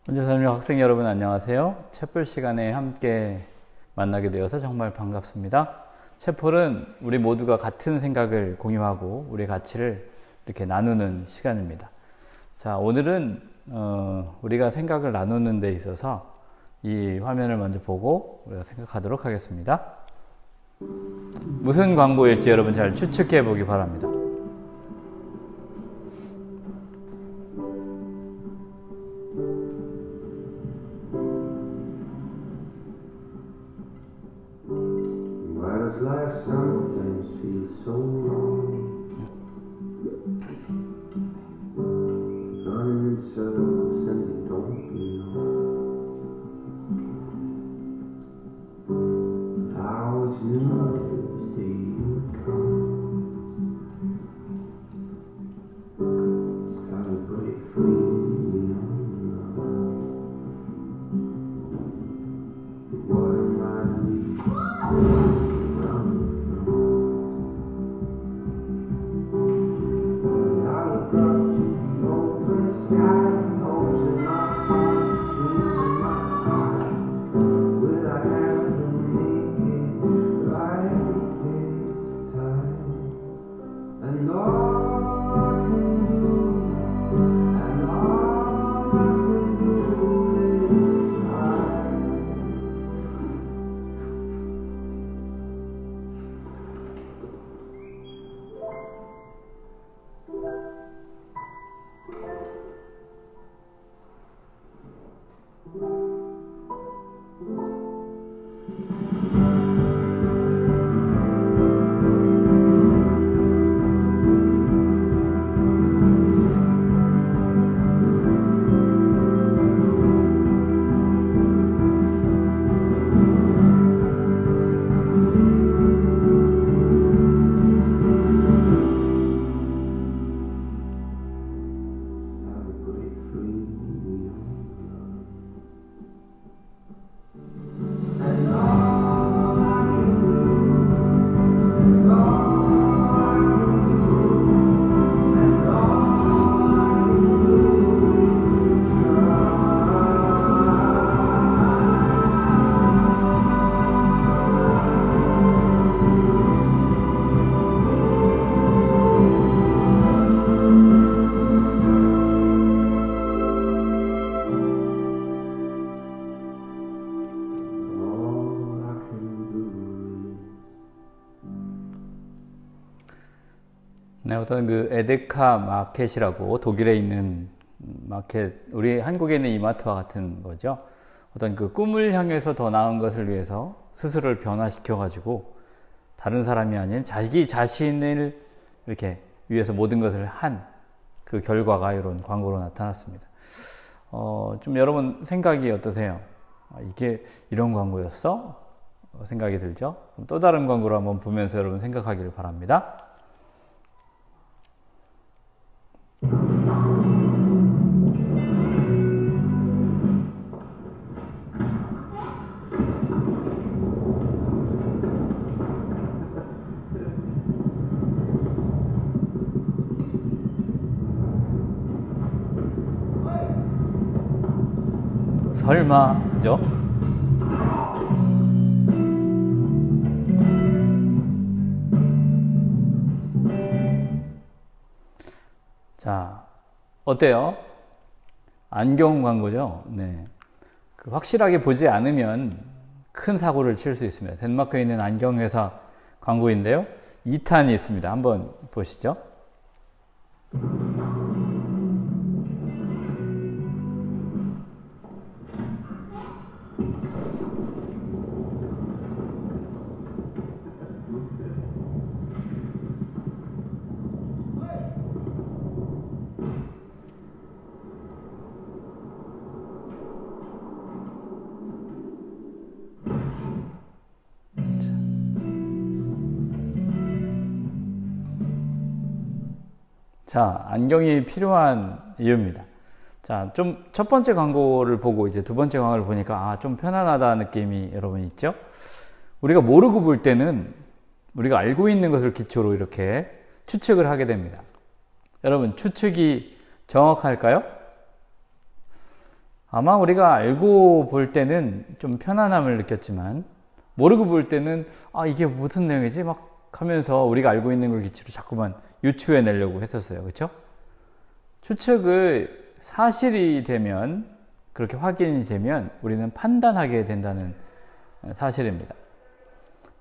혼자살며 학생 여러분 안녕하세요. 채플 시간에 함께 만나게 되어서 정말 반갑습니다. 채플은 우리 모두가 같은 생각을 공유하고 우리의 가치를 이렇게 나누는 시간입니다. 자, 오늘은 우리가 생각을 나누는 데 있어서 이 화면을 먼저 보고 우리가 생각하도록 하겠습니다. 무슨 광고일지 여러분 잘 추측해 보기 바랍니다. Life sometimes feels so wrong. Running in circles and you don't belong. I was nervous till you would come. Started to break free on love. What am I leaving? 네, 어떤 그 에데카 마켓이라고 독일에 있는 마켓, 우리 한국에 있는 이마트와 같은 거죠. 어떤 그 꿈을 향해서 더 나은 것을 위해서 스스로를 변화시켜 가지고 다른 사람이 아닌 자기 자신을 이렇게 위해서 모든 것을 한 그 결과가 이런 광고로 나타났습니다. 좀 여러분 생각이 어떠세요? 이게 이런 광고였어? 생각이 들죠? 그럼 또 다른 광고를 한번 보면서 여러분 생각하기를 바랍니다. 설마, 그죠? 자, 어때요? 안경 광고죠? 네. 그 확실하게 보지 않으면 큰 사고를 칠 수 있습니다. 덴마크에 있는 안경회사 광고인데요. 2탄이 있습니다. 한번 보시죠. 자, 안경이 필요한 이유입니다. 자, 좀 첫 번째 광고를 보고 이제 두 번째 광고를 보니까 좀 편안하다 느낌이 여러분 있죠? 우리가 모르고 볼 때는 우리가 알고 있는 것을 기초로 이렇게 추측을 하게 됩니다. 여러분, 추측이 정확할까요? 아마 우리가 알고 볼 때는 좀 편안함을 느꼈지만 모르고 볼 때는 이게 무슨 내용이지? 막 하면서 우리가 알고 있는 걸 기치로 자꾸만 유추해 내려고 했었어요. 그렇죠? 추측을 사실이 되면, 그렇게 확인이 되면 우리는 판단하게 된다는 사실입니다.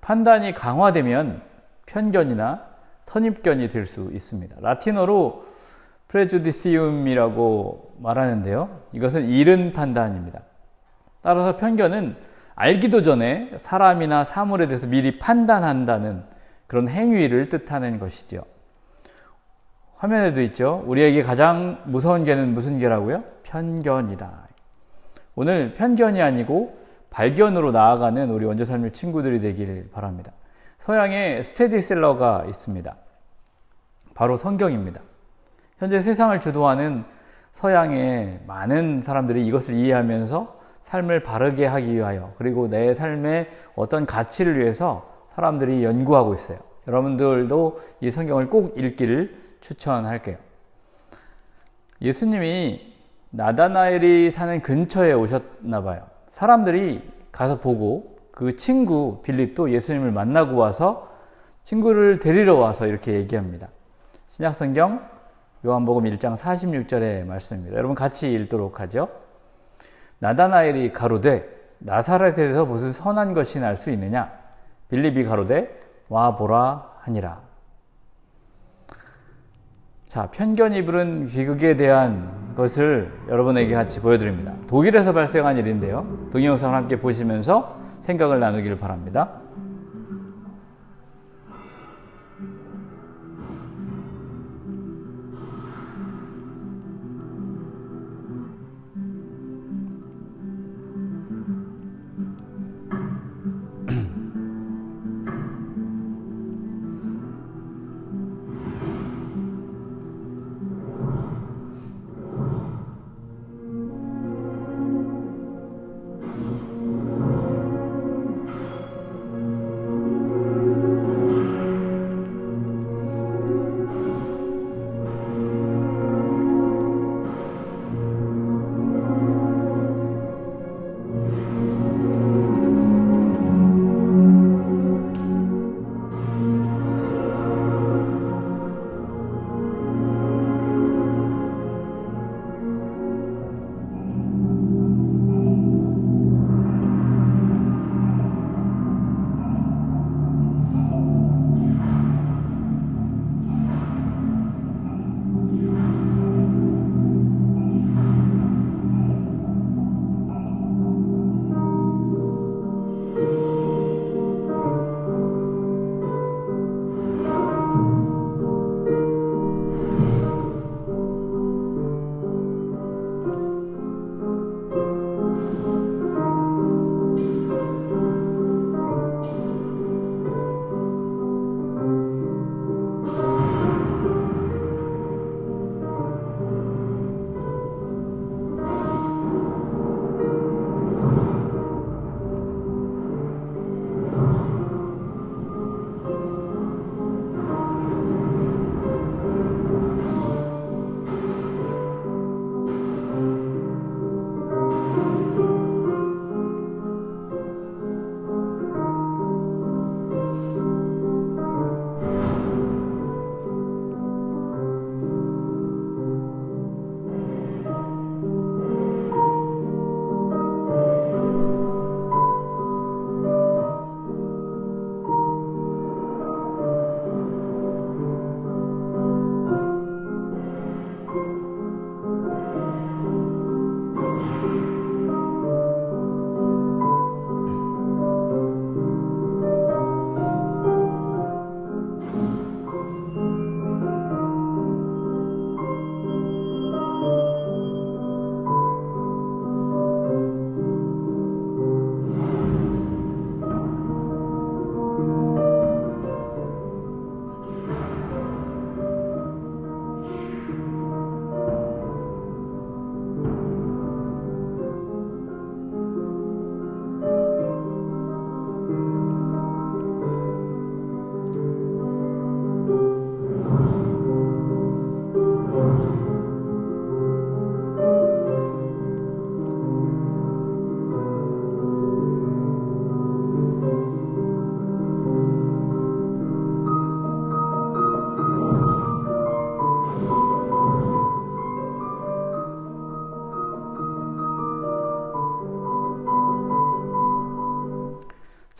판단이 강화되면 편견이나 선입견이 될 수 있습니다. 라틴어로 프레주디시움이라고 말하는데요. 이것은 이른 판단입니다. 따라서 편견은 알기도 전에 사람이나 사물에 대해서 미리 판단한다는 그런 행위를 뜻하는 것이죠. 화면에도 있죠. 우리에게 가장 무서운 개는 무슨 개라고요? 편견이다. 오늘 편견이 아니고 발견으로 나아가는 우리 원조삶의 친구들이 되길 바랍니다. 서양에 스테디셀러가 있습니다. 바로 성경입니다. 현재 세상을 주도하는 서양의 많은 사람들이 이것을 이해하면서 삶을 바르게 하기 위하여, 그리고 내 삶의 어떤 가치를 위해서 사람들이 연구하고 있어요. 여러분들도 이 성경을 꼭 읽기를 추천할게요. 예수님이 나다나엘이 사는 근처에 오셨나 봐요. 사람들이 가서 보고 그 친구 빌립도 예수님을 만나고 와서 친구를 데리러 와서 이렇게 얘기합니다. 신약성경 요한복음 1장 46절의 말씀입니다. 여러분 같이 읽도록 하죠. 나다나엘이 가로되 나사렛에서 무슨 선한 것이 날 수 있느냐? 빌립이 가로되 와 보라 하니라. 자, 편견이 부른 비극에 대한 것을 여러분에게 같이 보여드립니다. 독일에서 발생한 일인데요. 동영상을 함께 보시면서 생각을 나누기를 바랍니다.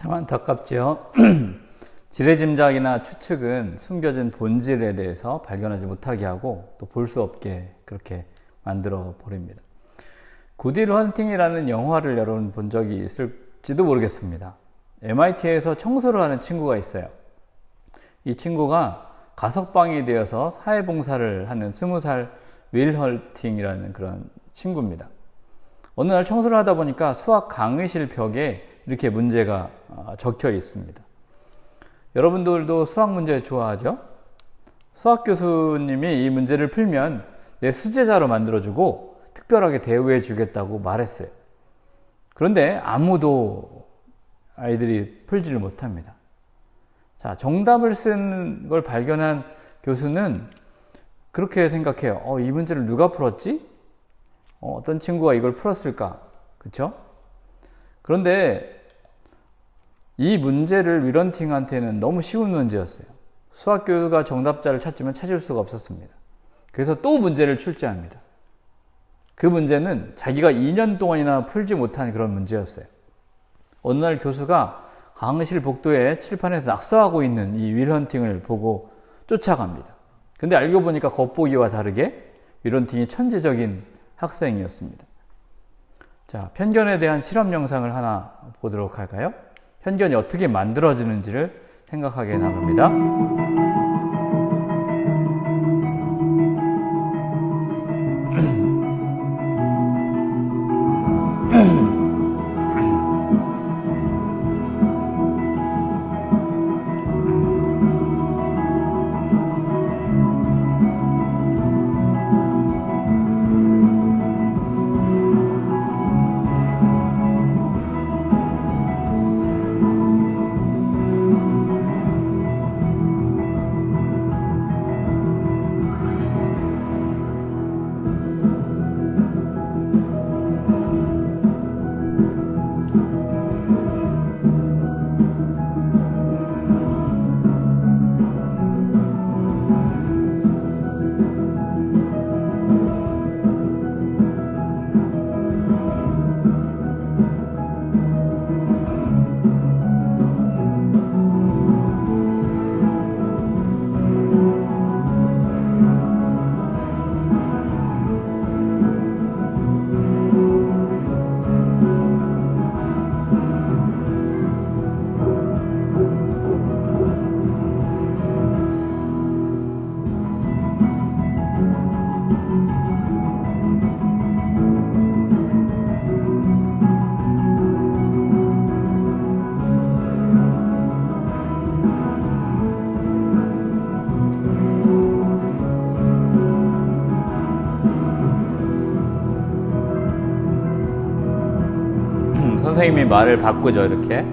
참 안타깝죠. 지레짐작이나 추측은 숨겨진 본질에 대해서 발견하지 못하게 하고 또 볼 수 없게 그렇게 만들어 버립니다. 구딜 헌팅이라는 영화를 여러분 본 적이 있을지도 모르겠습니다. MIT에서 청소를 하는 친구가 있어요. 이 친구가 가석방이 되어서 사회봉사를 하는 20살 윌 헌팅이라는 그런 친구입니다. 어느 날 청소를 하다 보니까 수학 강의실 벽에 이렇게 문제가 적혀 있습니다. 여러분들도 수학 문제 좋아하죠? 수학 교수님이 이 문제를 풀면 내 수제자로 만들어주고 특별하게 대우해 주겠다고 말했어요. 그런데 아무도 아이들이 풀지를 못합니다. 자, 정답을 쓴 걸 발견한 교수는 그렇게 생각해요. 이 문제를 누가 풀었지? 어떤 친구가 이걸 풀었을까? 그쵸? 그런데 이 문제를 윌헌팅한테는 너무 쉬운 문제였어요. 수학교수가 정답자를 찾지만 찾을 수가 없었습니다. 그래서 또 문제를 출제합니다. 그 문제는 자기가 2년 동안이나 풀지 못한 그런 문제였어요. 어느 날 교수가 강의실 복도에 칠판에서 낙서하고 있는 이 윌헌팅을 보고 쫓아갑니다. 근데 알고 보니까 겉보기와 다르게 윌헌팅이 천재적인 학생이었습니다. 자, 편견에 대한 실험 영상을 하나 보도록 할까요? 편견이 어떻게 만들어지는지를 생각하게 나갑니다. 선생님이 말을 바꾸죠, 이렇게.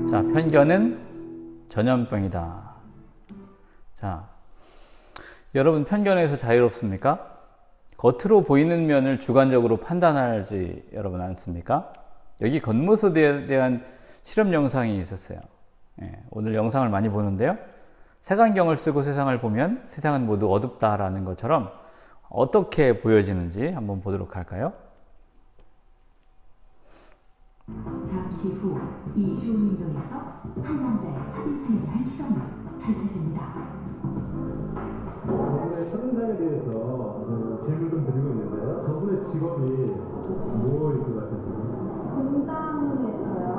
자, 편견은 전염병이다. 자, 여러분 편견에서 자유롭습니까? 겉으로 보이는 면을 주관적으로 판단하지 여러분 않습니까? 여기 겉모습에 대한 실험 영상이 있었어요. 오늘 영상을 많이 보는데요. 색안경을 쓰고 세상을 보면 세상은 모두 어둡다라는 것처럼 어떻게 보여지는지 한번 보도록 할까요? 잠시 후 이 쇼윈도에서 한 남자의 첫인상에 대한 실험이 펼쳐집니다. 첫인상에 대해서 질문 좀 드리고 있는데요. 저분의 직업이 뭐일 것 같으세요? 공장에서요.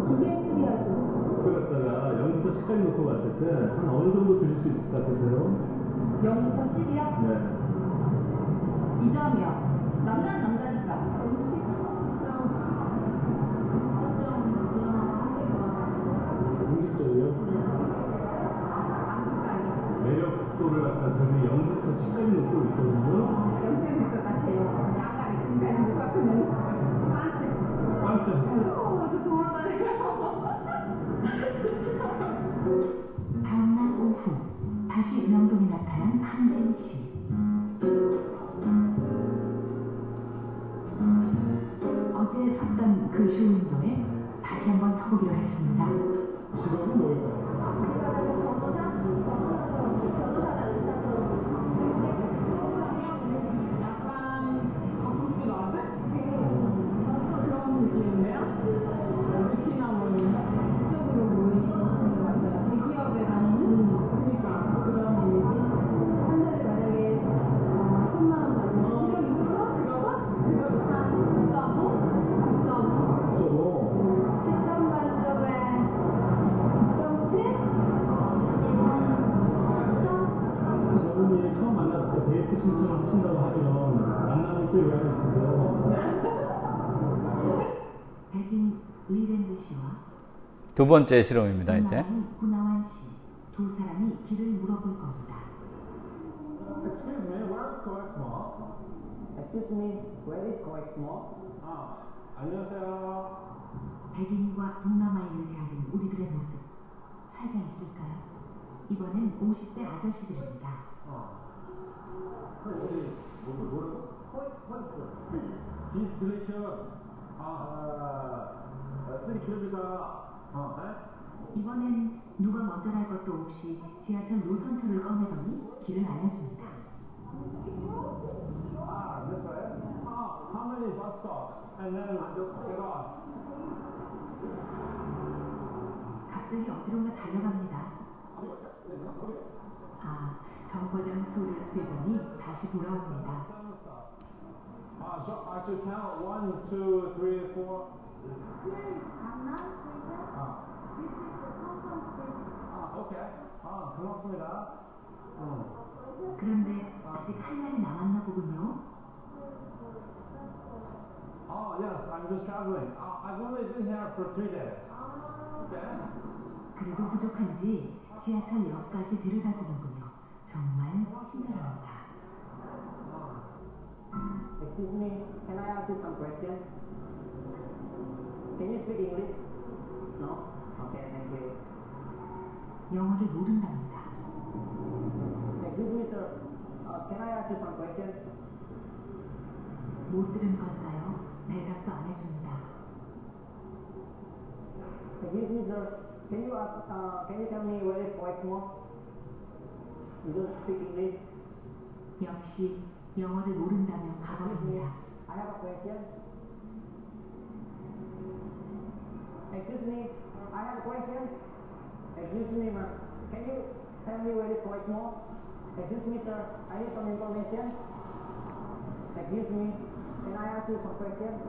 기계 수리하시는. 그랬다가 0부터 10까지 놓고 봤을 때 한 어느 정도 드릴 수 있을 것 같으세요? 0부터 10이요? 네. 2점이요. 남자는 남자니까. 10점 그냥 하실 것 같아요. 10까지 놓고 있거든요. 0점일 것 같아요. 장갑이 중간에 묶었으면 반쯤. 빵점. 저 도망가네요. 다음날 오후 다시 명동에 나타난 함진 씨. 어제 섰던 그 쇼윈도에 다시 한번 서보기로 했습니다. 직업은 뭐예요? 약간 거북지 아들? 그런 느낌인데요? 베트남은 이쪽으로 모이는 것 같아요. 대기업에 다니는? 그러니까 그런 이미지. 한 달에 만약에 1,000만 원 받으면 1억 2천? 한 9.5? 9.5? 9.5. 10점 만점에 9.7? 10점? 저분이 처음 만났을 때 데이트 신청을 하신다고 하면 만나는 또 의향이 있으세요? 백인 리랜드 씨와 두 번째 실험입니다, 이제. 동남아인 구나완 씨 두 사람이 길을 물어볼 겁니다. Excuse me, where is Coex Mall? Excuse me, where is Coex Mall? 아, 안녕하세요. 백인과 동남아인을 대하는 우리들의 모습 살가 있을까요? 이번엔 50대 아저씨들입니다. 어디, 뭐라고? Coex. This delicious. 3km. 네? 이번엔 누가 먼저랄 것도 없이 지하철 노선표를 꺼내더니 길을 알려줍니다. 됐어요? How many bus stops? And then get off. 갑자기 어디론가 달려갑니다. 정거장 술을 쐬더니 다시 돌아옵니다. So I should count 1, 2, 3, 4. Here is Gangnam Station. This is the Samsung Station. 오케이. 고맙습니다. 그런데 아직 할 말이 남았나 보군요. Yes, I'm just traveling. I've only been here for 3 days. Okay. 그래도 부족한지 지하철 역까지 데려다 주는군요. 정말 친절합니다. Excuse me, can I ask you some questions? Can you speak English? No? Okay, thank you. 영어를 모른답니다. Excuse me, sir. Can I ask you some questions? 못 들은 걸까요? 대답도 안 해줍니다. Excuse me, sir. Can you tell me where is Coex Mall? You don't speak English. 역시 영어를 모른다며 Excuse me, 가버립니다. I have a question. Excuse me, I have a question. Excuse me, ma'am. Can you tell me where is Coex Mall? Excuse me, sir. I need some information. Excuse me, can I ask you some questions?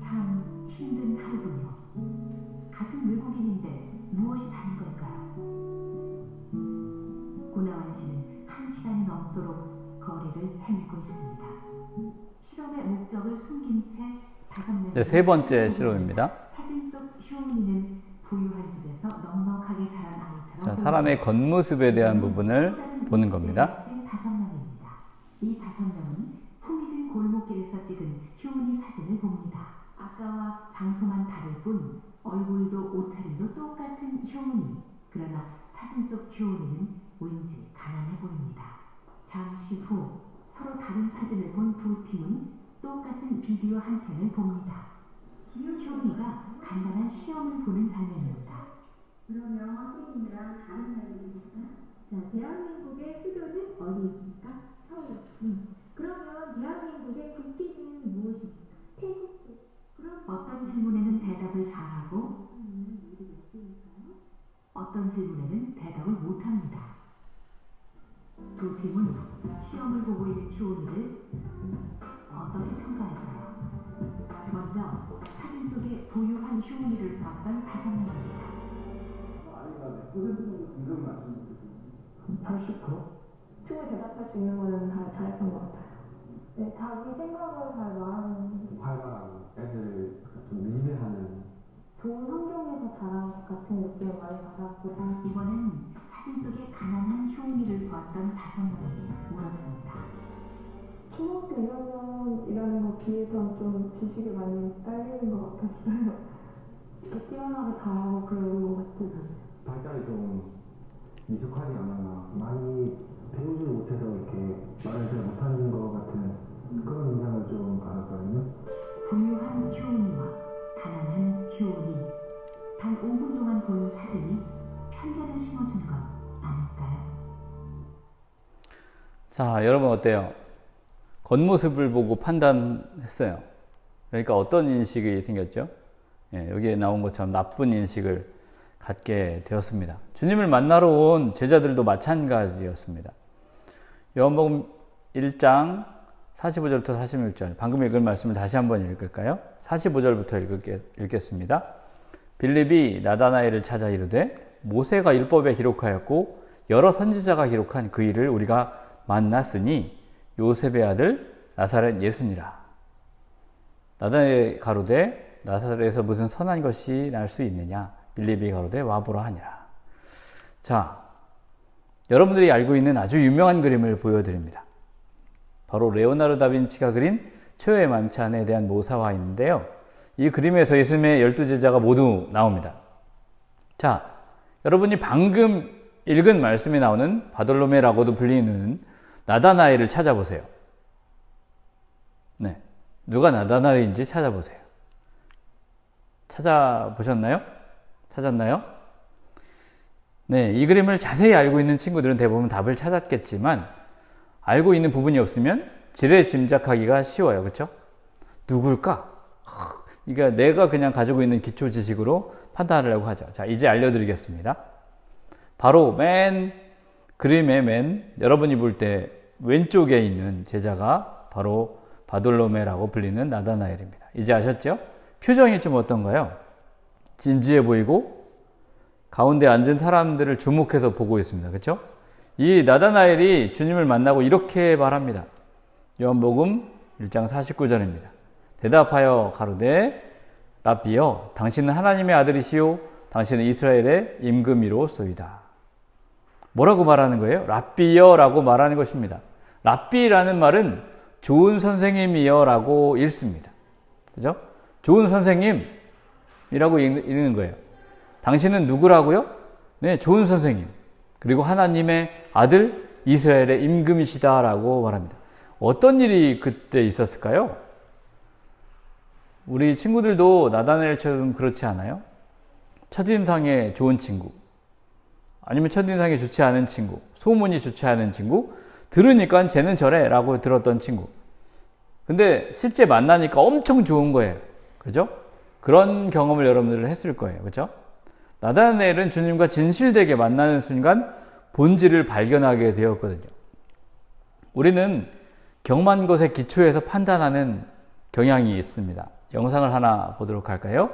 참 힘든 하루군요. 같은 외국인인데 무엇이 다른 걸까요? 구나완 씨는 1시간이 넘도록 거리를 헤매고 있습니다. 실험의 목적을 숨긴 채 5명 이제 세 번째 실험입니다. 사진 속 효은이는 부유한 집에서 넉넉하게 자란 아이처럼 자, 사람의 겉모습에 대한 부분을 보는 겁니다. 5명입니다. 이 5명은 후미진 골목길에서 찍은 효은이 사진을 봅니다. 아까와 장소만 다를 뿐 얼굴도 옷차림도 똑같은 효은이. 그러나 사진 속 효은이는 왠지 가난해 보입니다. 잠시 후 서로 다른 사진을 본 두 팀은 똑같은 비디오 한 편을 봅니다. 효은이가 간단한 시험을 보는 장면입니다. 그러면 선생님이랑 다른 나라입니까? 자, 대한민국의 수도는 어디입니까? 서울. 그러면 대한민국의 국기는 무엇입니까? 태국도. 그럼 어떤 질문에는 대답을 잘하고 어떤 질문에는 대답을 못합니다. 두 팀은 시험을 보고 있는 효은이를 어떻게 평가할까요? 먼저 사진 속에 부유한 효은이를 봤던 5명입니다. 80%? 충분히 대답할 수 있는 거는 다 잘했던 것 같아요. 네, 자기 생각을 잘 말하는. 활발한 애들 좀 리드하는 좋은 환경에서 자란 것 같은 느낌을 많이 받았고 이번엔 사진 속의 가난한 효은이를 보았던 5명에게 물었습니다. 초등학교 1학년이라는 거 비해서 좀 지식이 많이 딸리는 것 같았어요. 뛰어나게 잘하고 그런 것 같진 않아요. 발달이 좀 미숙하지 않았나. 많이 배우지 못해서 이렇게 말을 잘 못하는 것 같은 그런 인상을 좀 받았거든요. 부유한 효은이와 가난한 효은이 단 5분 동안 본 사진이 편견을 심어준 건 아닐까요? 자, 여러분 어때요? 겉모습을 보고 판단했어요. 그러니까 어떤 인식이 생겼죠? 예, 여기에 나온 것처럼 나쁜 인식을 갖게 되었습니다. 주님을 만나러 온 제자들도 마찬가지였습니다. 요한복음 1장 45절부터 46절, 방금 읽은 말씀을 다시 한번 읽을까요? 45절부터 읽겠습니다. 빌립이 나다나엘을 찾아 이르되 모세가 율법에 기록하였고 여러 선지자가 기록한 그 일을 우리가 만났으니 요셉의 아들 나사렛 예수니라. 나다나엘이 가로되 나사렛에서 무슨 선한 것이 날 수 있느냐? 빌립이 가로되 와보라 하니라. 자, 여러분들이 알고 있는 아주 유명한 그림을 보여드립니다. 바로 레오나르도 다빈치가 그린 최후의 만찬에 대한 모사화인데요. 이 그림에서 예수님의 12제자가 모두 나옵니다. 자, 여러분이 방금 읽은 말씀에 나오는 바돌로메라고도 불리는 나다나엘을 찾아보세요. 네, 누가 나다나엘인지 찾아보세요. 찾아보셨나요? 찾았나요? 네, 이 그림을 자세히 알고 있는 친구들은 대부분 답을 찾았겠지만 알고 있는 부분이 없으면 지레 짐작하기가 쉬워요. 그렇죠? 누굴까? 이게 내가 그냥 가지고 있는 기초 지식으로 판단하려고 하죠. 자, 이제 알려드리겠습니다. 바로 그림의 여러분이 볼 때 왼쪽에 있는 제자가 바로 바돌로메라고 불리는 나다나엘입니다. 이제 아셨죠? 표정이 좀 어떤가요? 진지해 보이고 가운데 앉은 사람들을 주목해서 보고 있습니다. 그렇죠? 이 나다나엘이 주님을 만나고 이렇게 말합니다. 요한복음 1장 49절입니다. 대답하여 가로되 랍비여 당신은 하나님의 아들이시요 당신은 이스라엘의 임금이로소이다. 뭐라고 말하는 거예요? 랍비여 라고 말하는 것입니다. 랍비라는 말은 좋은 선생님이여 라고 읽습니다. 그죠? 좋은 선생님이라고 읽는 거예요. 당신은 누구라고요? 네, 좋은 선생님. 그리고 하나님의 아들 이스라엘의 임금이시다 라고 말합니다. 어떤 일이 그때 있었을까요? 우리 친구들도 나다나엘처럼 그렇지 않아요? 첫인상에 좋은 친구, 아니면 첫인상이 좋지 않은 친구, 소문이 좋지 않은 친구, 들으니까 쟤는 저래 라고 들었던 친구. 근데 실제 만나니까 엄청 좋은 거예요. 그죠? 그런 경험을 여러분들은 했을 거예요. 그죠? 나다나엘은 주님과 진실되게 만나는 순간 본질을 발견하게 되었거든요. 우리는 경만 것의 기초에서 판단하는 경향이 있습니다. 영상을 하나 보도록 할까요?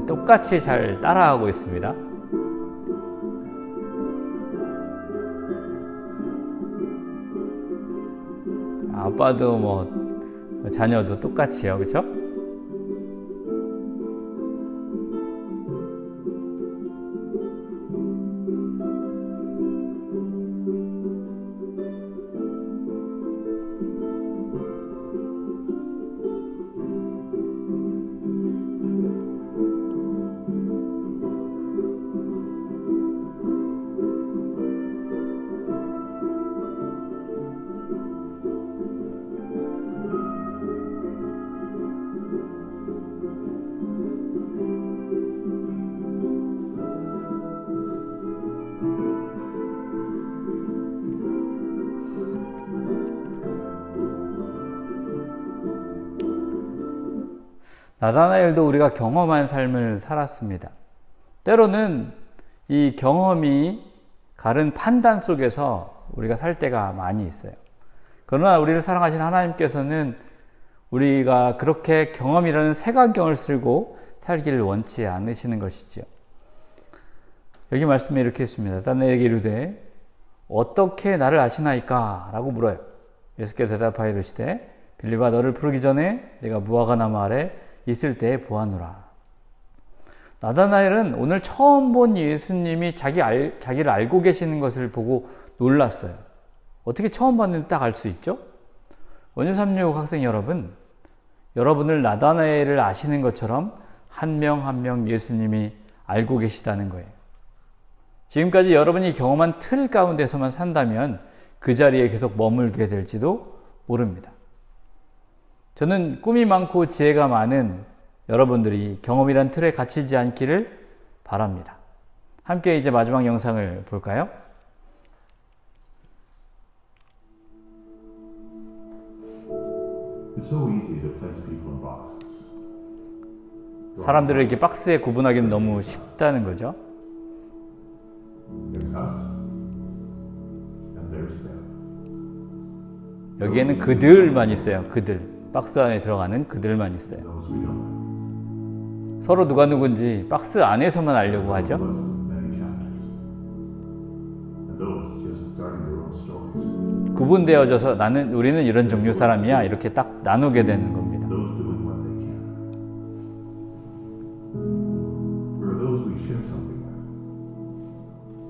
똑같이 잘 따라하고 있습니다. 아빠도 뭐 자녀도 똑같이요. 그렇죠? 나다나엘도 우리가 경험한 삶을 살았습니다. 때로는 이 경험이 가른 판단 속에서 우리가 살 때가 많이 있어요. 그러나 우리를 사랑하신 하나님께서는 우리가 그렇게 경험이라는 색안경을 쓰고 살기를 원치 않으시는 것이지요. 여기 말씀에 이렇게 있습니다. 나다나엘에게 이르되 어떻게 나를 아시나이까? 라고 물어요. 예수께서 대답하여 이르시되 빌립아 너를 부르기 전에 내가 무화과 나무 아래 있을 때에 보았노라. 나다나엘은 오늘 처음 본 예수님이 자기를 알고 계시는 것을 보고 놀랐어요. 어떻게 처음 봤는데 딱 알 수 있죠? 원유 365 학생 여러분, 여러분을 나다나엘을 아시는 것처럼 한 명 한 명 예수님이 알고 계시다는 거예요. 지금까지 여러분이 경험한 틀 가운데서만 산다면 그 자리에 계속 머물게 될지도 모릅니다. 저는 꿈이 많고 지혜가 많은 여러분들이 경험이란 틀에 갇히지 않기를 바랍니다. 함께 이제 마지막 영상을 볼까요? It's so easy to place people in boxes. 사람들을 이렇게 박스에 구분하기는 너무 쉽다는 거죠. There's us, and there's them. 여기에는 그들만 있어요. 그들. 박스 안에 들어가는 그들만 있어요. Those we don't know. 서로 누가 누군지 박스 안에서만 알려고 하죠. Those with many chapters. And those just starting their own stories. 구분되어져서 우리는 이런 종류 사람이야. 이렇게 딱 나누게 되는 겁니다. Those doing what they can. There are those we share something with.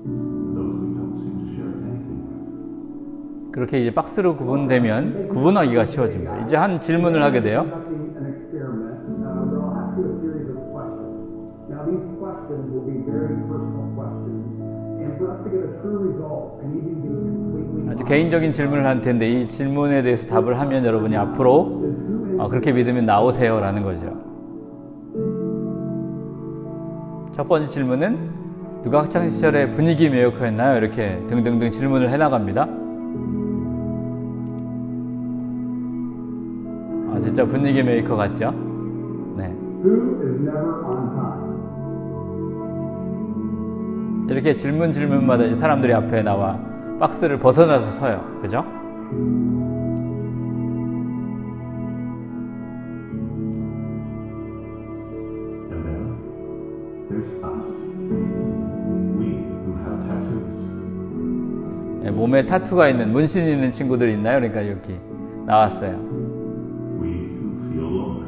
And those we don't seem to share anything with. 그렇게 이제 박스로 구분되면 구분하기가 쉬워집니다. 이제 한 질문을 하게 돼요. Conducting an experiment where I'll ask you a series of questions. Now, these questions will be very personal questions, and for us to get a true result, I need you to be completely 아주 개인적인 질문을 할 텐데 이 질문에 대해서 답을 하면 여러분이 앞으로 그렇게 믿으면 나오세요 라는 거죠. 첫 번째 질문은 누가 학창시절에 분위기 메이커였나요? 이렇게 등등등 질문을 해나갑니다. 진짜 분위기 메이커 같죠? 네. Who is never on time? 이렇게 질문마다 이제 사람들이 앞에 나와 박스를 벗어나서 서요. 그죠? And then there's us. We who have tattoos. 예, 몸에 타투가 있는, 문신 있는 친구들 있나요? 그러니까 여기 나왔어요. We who feel lonely.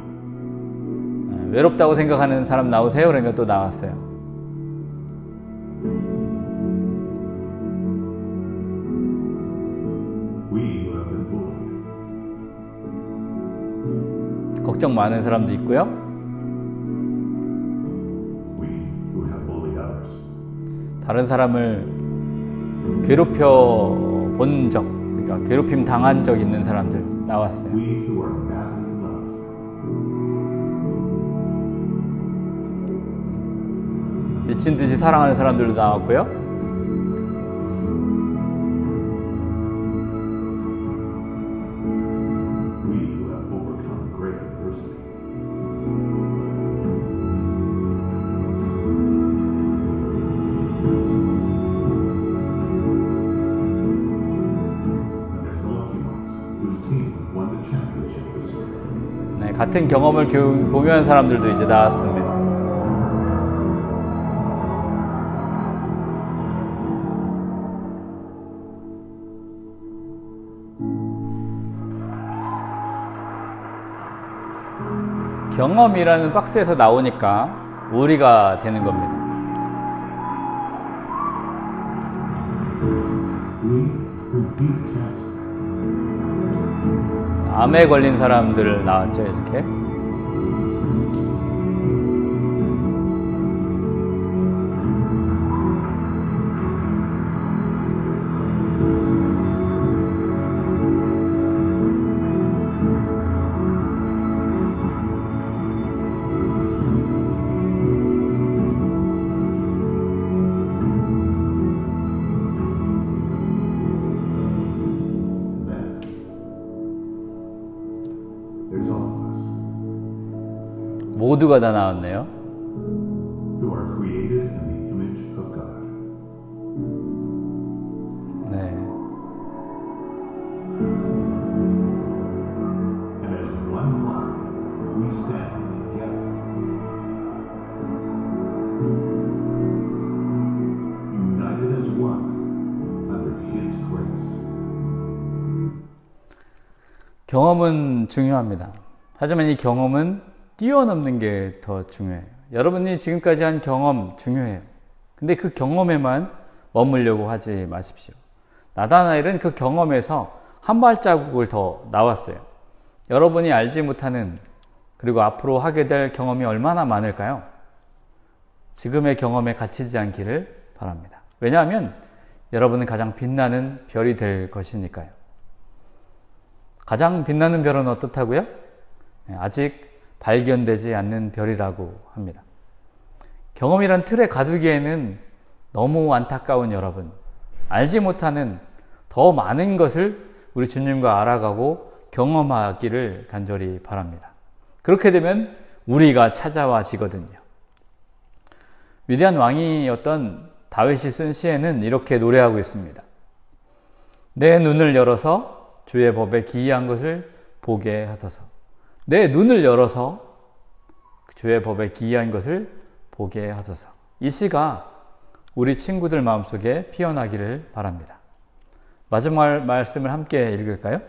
외롭다고 생각하는 사람 나오세요? 그러니까 또 나왔어요. We who have been bullied. 걱정 많은 사람도 있고요. We who have bullied others. 다른 사람을 괴롭혀 본 적, 그러니까 괴롭힘 당한 적 있는 사람들 나왔어요. We who are madly in love. 미친 듯이 사랑하는 사람들도 나왔고요. We who have overcome great adversity. And there's the lucky ones whose team won the championship this year. 네, 같은 경험을 공유한 사람들도 이제 나왔습니다. 경험이라는 박스에서 나오니까 우리가 되는 겁니다. We who beat cancer. 암에 걸린 사람들 나왔죠, 이렇게. And then there's all of us. 모두가 다 나왔네요. who are created in the image of God. 네. And as one body, we stand together, united as one under His grace. 경험은 중요합니다. 하지만 이 경험은 뛰어넘는 게 더 중요해요. 여러분이 지금까지 한 경험 중요해요. 근데 그 경험에만 머물려고 하지 마십시오. 나다나엘은 그 경험에서 한 발자국을 더 나왔어요. 여러분이 알지 못하는 그리고 앞으로 하게 될 경험이 얼마나 많을까요? 지금의 경험에 갇히지 않기를 바랍니다. 왜냐하면 여러분은 가장 빛나는 별이 될 것이니까요. 가장 빛나는 별은 어떻다고요? 아직 발견되지 않는 별이라고 합니다. 경험이란 틀에 가두기에는 너무 안타까운 여러분, 알지 못하는 더 많은 것을 우리 주님과 알아가고 경험하기를 간절히 바랍니다. 그렇게 되면 우리가 찾아와지거든요. 위대한 왕이었던 다윗이 쓴 시에는 이렇게 노래하고 있습니다. 내 눈을 열어서 주의 법에 기이한 것을 보게 하소서. 내 눈을 열어서 주의 법에 기이한 것을 보게 하소서. 이 시가 우리 친구들 마음속에 피어나기를 바랍니다. 마지막 말씀을 함께 읽을까요?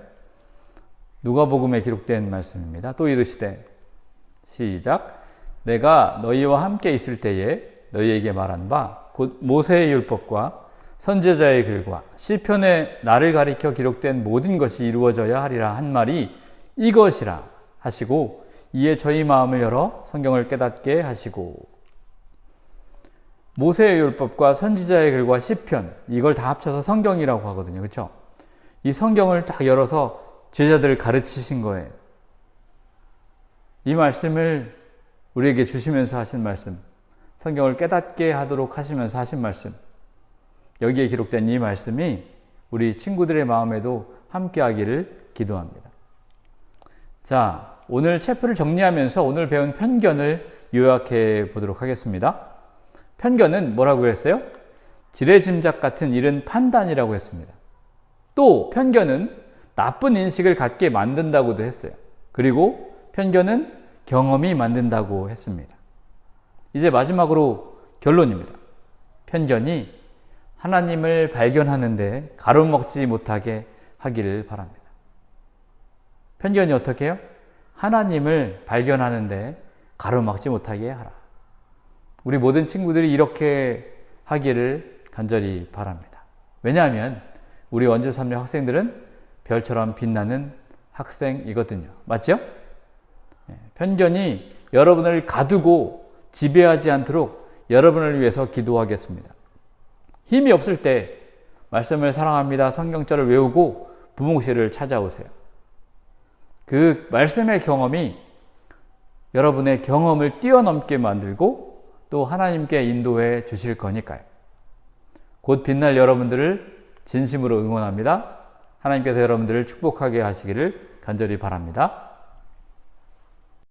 누가복음에 기록된 말씀입니다. 또 이르시되 시작. 내가 너희와 함께 있을 때에 너희에게 말한 바 곧 모세의 율법과 선지자의 글과 시편에 나를 가리켜 기록된 모든 것이 이루어져야 하리라 한 말이 이것이라 하시고 이에 저희 마음을 열어 성경을 깨닫게 하시고. 모세의 율법과 선지자의 글과 시편, 이걸 다 합쳐서 성경이라고 하거든요. 그렇죠? 이 성경을 딱 열어서 제자들을 가르치신 거예요. 이 말씀을 우리에게 주시면서 하신 말씀, 성경을 깨닫게 하도록 하시면서 하신 말씀, 여기에 기록된 이 말씀이 우리 친구들의 마음에도 함께 하기를 기도합니다. 자, 오늘 체프를 정리하면서 오늘 배운 편견을 요약해 보도록 하겠습니다. 편견은 뭐라고 했어요? 지레짐작 같은 이른 판단이라고 했습니다. 또 편견은 나쁜 인식을 갖게 만든다고도 했어요. 그리고 편견은 경험이 만든다고 했습니다. 이제 마지막으로 결론입니다. 편견이 하나님을 발견하는데 가로막지 못하게 하기를 바랍니다. 편견이 어떻게 해요? 하나님을 발견하는데 가로막지 못하게 하라. 우리 모든 친구들이 이렇게 하기를 간절히 바랍니다. 왜냐하면 우리 원주 3년 학생들은 별처럼 빛나는 학생이거든요. 맞죠? 편견이 여러분을 가두고 지배하지 않도록 여러분을 위해서 기도하겠습니다. 힘이 없을 때 말씀을 사랑합니다. 성경절을 외우고 부목실을 찾아오세요. 그 말씀의 경험이 여러분의 경험을 뛰어넘게 만들고 또 하나님께 인도해 주실 거니까요. 곧 빛날 여러분들을 진심으로 응원합니다. 하나님께서 여러분들을 축복하게 하시기를 간절히 바랍니다.